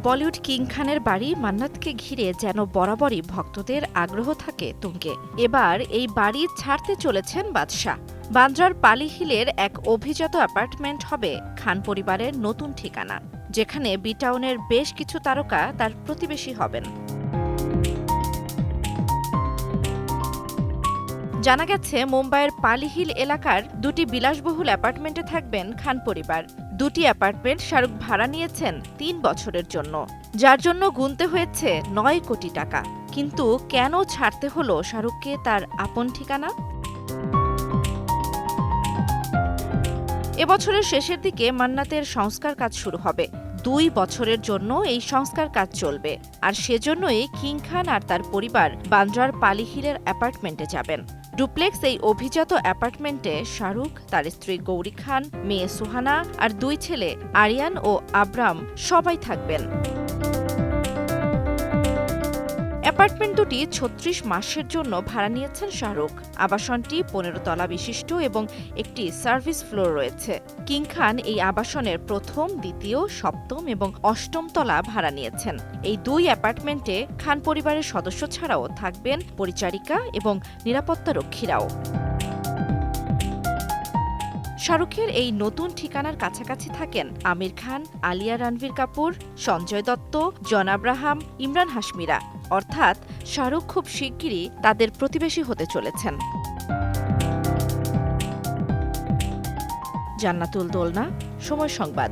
Bollywood king খানের বাড়ি মান্নাতকে ঘিরে যেন বরাবরই ভক্তদের আগ্রহ থাকে তুঙ্গে। এবার এই বাড়ি ছাড়তে চলেছেন বাদশা। বান্দ্রার পালি হিলের এক অভিজাত অ্যাপার্টমেন্ট হবে খান পরিবারের নতুন ঠিকানা, যেখানে বিটাউনের বেশ কিছু তারকা তার প্রতিবেশী হবেন। জানা গেছে, মুম্বাইয়ের পালি হিল এলাকার দুটি বিলাসবহুল অ্যাপার্টমেন্টে থাকবেন খান পরিবার। দুটি অ্যাপার্টমেন্ট শাহরুখ ভাড়া নিয়েছেন ৩ বছরের জন্য, যার জন্য গুনতে হয়েছে ৯ কোটি টাকা। কিন্তু কেন ছাড়তে হলো শাহরুখকে তার আপন ঠিকানা? এবছরের শেষের দিকে মান্নাতের সংস্কার কাজ শুরু হবে। ২ বছরের জন্য এই সংস্কার কাজ চলবে, আর সেজন্যই কিং খান আর তার পরিবার বান্দ্রার পালি হিলের অ্যাপার্টমেন্টে যাবেন। ডুপ্লেক্স এই অভিজাত অ্যাপার্টমেন্টে শাহরুখ, তার স্ত্রী গৌরী খান, মেয়ে সুহানা আর ২ ছেলে আরিয়ান ও আবরাম সবাই থাকবেন। অ্যাপার্টমেন্ট দুটি ৩৬ মাসের জন্য ভাড়া নিয়েছেন শাহরুখ। আবাসনটি ১৫ তলা বিশিষ্ট এবং একটি সার্ভিস ফ্লোর রয়েছে। কিং খান এই আবাসনের প্রথম, দ্বিতীয়, সপ্তম এবং অষ্টম তলা ভাড়া নিয়েছেন। এই ২ অ্যাপার্টমেন্টে খান পরিবারের সদস্য ছাড়াও থাকবেন পরিচারিকা এবং নিরাপত্তারক্ষীরাও। শাহরুখের এই নতুন ঠিকানার কাছাকাছি থাকেন আমির খান, আলিয়া রণবীর কাপুর, সঞ্জয় দত্ত, জন আব্রাহাম, ইমরান হাশমিরা। অর্থাৎ শাহরুখ খুব শিগগিরই তাদের প্রতিবেশী হতে চলেছেন। জান্নাতুল দোলনা, সময় সংবাদ।